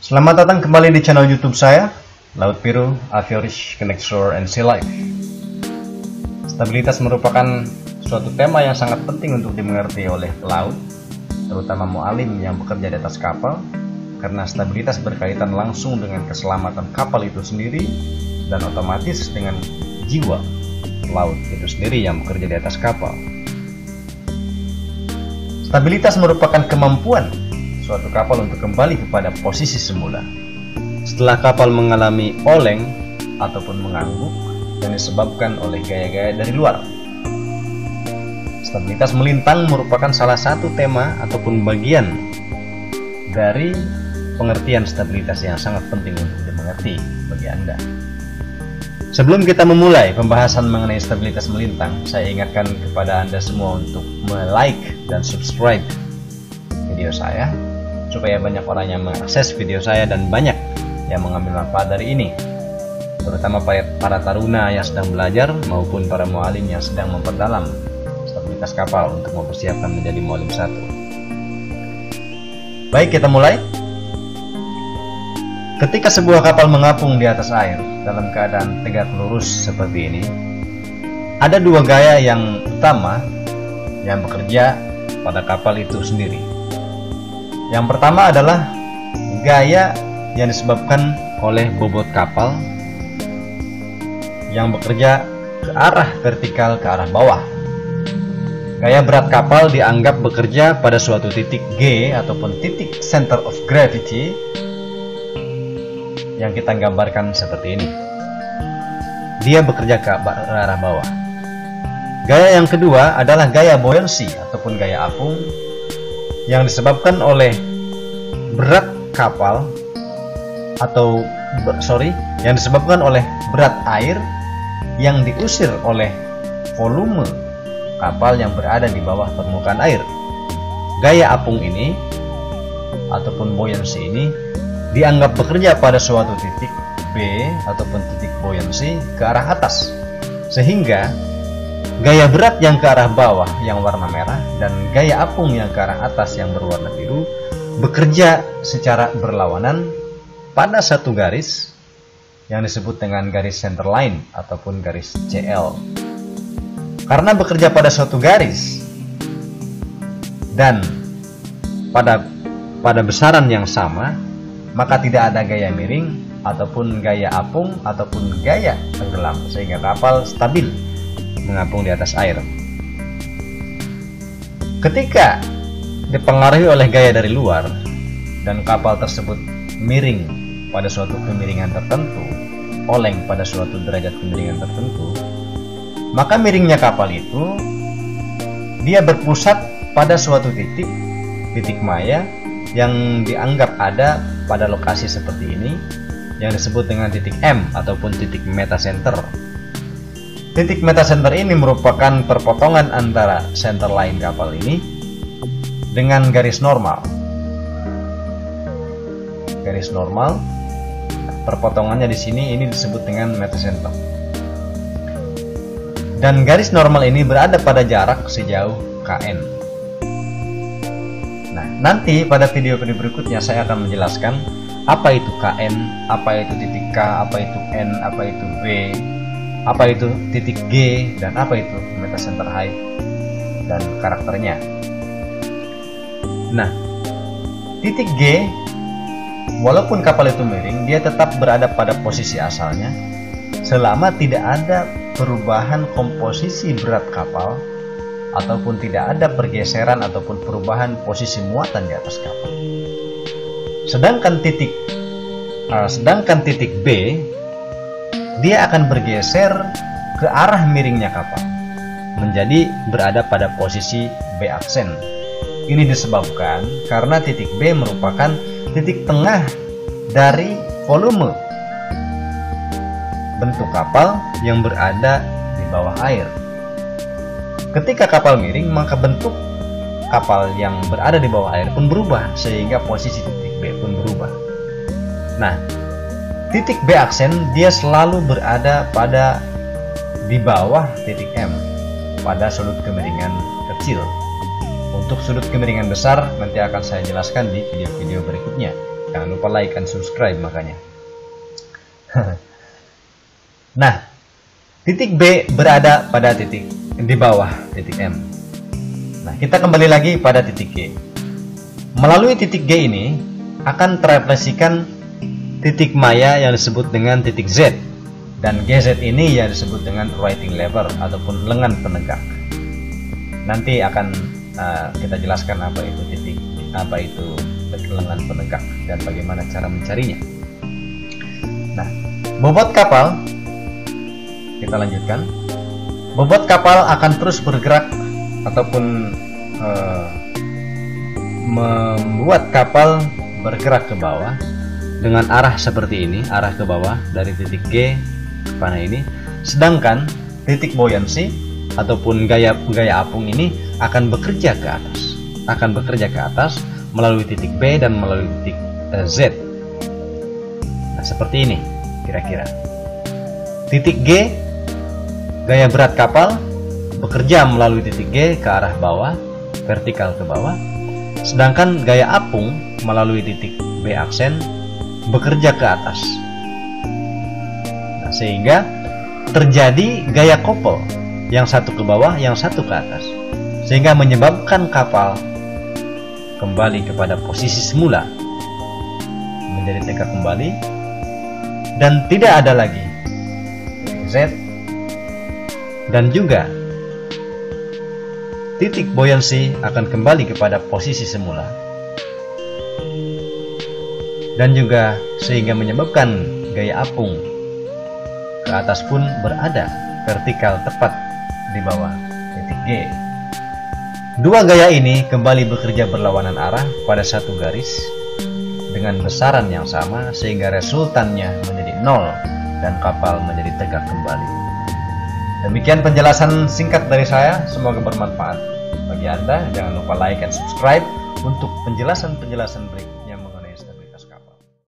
Selamat datang kembali di channel YouTube saya, Laut Biru, Aviorish, Connect Shore, and Sea Life. Stabilitas merupakan suatu tema yang sangat penting untuk dimengerti oleh pelaut, terutama mu'alim yang bekerja di atas kapal, karena stabilitas berkaitan langsung dengan keselamatan kapal itu sendiri dan otomatis dengan jiwa pelaut itu sendiri yang bekerja di atas kapal. Stabilitas merupakan kemampuan suatu kapal untuk kembali kepada posisi semula setelah kapal mengalami oleng ataupun mengangguk yang disebabkan oleh gaya-gaya dari luar. Stabilitas melintang merupakan salah satu tema ataupun bagian dari pengertian stabilitas yang sangat penting untuk dimengerti bagi Anda. Sebelum kita memulai pembahasan mengenai stabilitas melintang, saya ingatkan kepada Anda semua untuk like dan subscribe video saya supaya banyak orang yang mengakses video saya dan banyak yang mengambil manfaat dari ini, terutama para taruna yang sedang belajar maupun para mu'alim yang sedang memperdalam stabilitas kapal untuk mempersiapkan menjadi mu'alim 1. Baik, kita mulai. Ketika sebuah kapal mengapung di atas air dalam keadaan tegak lurus seperti ini, ada dua gaya yang utama yang bekerja pada kapal itu sendiri. Yang pertama adalah gaya yang disebabkan oleh bobot kapal yang bekerja ke arah vertikal, ke arah bawah. Gaya berat kapal dianggap bekerja pada suatu titik G ataupun titik center of gravity yang kita gambarkan seperti ini. Dia bekerja ke arah bawah. Gaya yang kedua adalah gaya buoyancy ataupun gaya apung yang disebabkan oleh berat kapal yang disebabkan oleh berat air yang diusir oleh volume kapal yang berada di bawah permukaan air. Gaya apung ini ataupun buoyancy ini dianggap bekerja pada suatu titik B ataupun titik buoyancy ke arah atas, sehingga gaya berat yang ke arah bawah yang warna merah dan gaya apung yang ke arah atas yang berwarna biru bekerja secara berlawanan pada satu garis yang disebut dengan garis center line ataupun garis CL. Karena bekerja pada suatu garis dan pada besaran yang sama, maka tidak ada gaya miring ataupun gaya apung ataupun gaya tenggelam, sehingga kapal stabil mengapung di atas air. Ketika dipengaruhi oleh gaya dari luar dan kapal tersebut miring pada suatu kemiringan tertentu, oleng pada suatu derajat kemiringan tertentu, maka miringnya kapal itu dia berpusat pada suatu titik maya yang dianggap ada pada lokasi seperti ini yang disebut dengan titik M ataupun titik metacenter. Titik metacenter ini merupakan perpotongan antara center line kapal ini dengan garis normal. Garis normal, perpotongannya di sini ini disebut dengan metacenter. Dan garis normal ini berada pada jarak sejauh kn. Nah, nanti pada video-video berikutnya saya akan menjelaskan apa itu kn, apa itu titik k, apa itu n, apa itu b, apa itu titik G, dan apa itu metacenter height dan karakternya. Nah, titik G, walaupun kapal itu miring, dia tetap berada pada posisi asalnya selama tidak ada perubahan komposisi berat kapal ataupun tidak ada pergeseran ataupun perubahan posisi muatan di atas kapal. Sedangkan titik B, dia akan bergeser ke arah miringnya kapal menjadi berada pada posisi B aksen. Ini disebabkan karena titik B merupakan titik tengah dari volume bentuk kapal yang berada di bawah air. Ketika kapal miring, maka bentuk kapal yang berada di bawah air pun berubah, sehingga posisi titik B pun berubah. Nah, titik B aksen dia selalu berada di bawah titik M pada sudut kemiringan kecil. Untuk sudut kemiringan besar nanti akan saya jelaskan di video-video berikutnya. Jangan lupa like dan subscribe makanya. Nah, titik B berada pada titik di bawah titik M. Nah, kita kembali lagi pada titik G. Melalui titik G ini akan terefleksikan titik maya yang disebut dengan titik Z, dan GZ ini yang disebut dengan writing lever ataupun lengan penegak. Nanti akan kita jelaskan apa itu lengan penegak dan bagaimana cara mencarinya. Nah, bobot kapal, kita lanjutkan. Bobot kapal akan terus bergerak ataupun membuat kapal bergerak ke bawah dengan arah seperti ini, arah ke bawah dari titik G ke panah ini. Sedangkan titik buoyancy ataupun gaya apung ini akan bekerja ke atas, melalui titik B dan melalui titik Z. Nah, seperti ini kira-kira. Titik G, gaya berat kapal bekerja melalui titik G ke arah bawah, vertikal ke bawah. Sedangkan gaya apung melalui titik B aksen bekerja ke atas. Nah, sehingga terjadi gaya couple, yang satu ke bawah, yang satu ke atas, sehingga menyebabkan kapal kembali kepada posisi semula, menjadi tegak kembali, dan tidak ada lagi titik Z, dan juga titik buoyancy akan kembali kepada posisi semula, dan juga sehingga menyebabkan gaya apung ke atas pun berada vertikal tepat di bawah titik G. Dua gaya ini kembali bekerja berlawanan arah pada satu garis dengan besaran yang sama, sehingga resultannya menjadi 0 dan kapal menjadi tegak kembali. Demikian penjelasan singkat dari saya, semoga bermanfaat bagi Anda. Jangan lupa like dan subscribe untuk penjelasan-penjelasan berikutnya.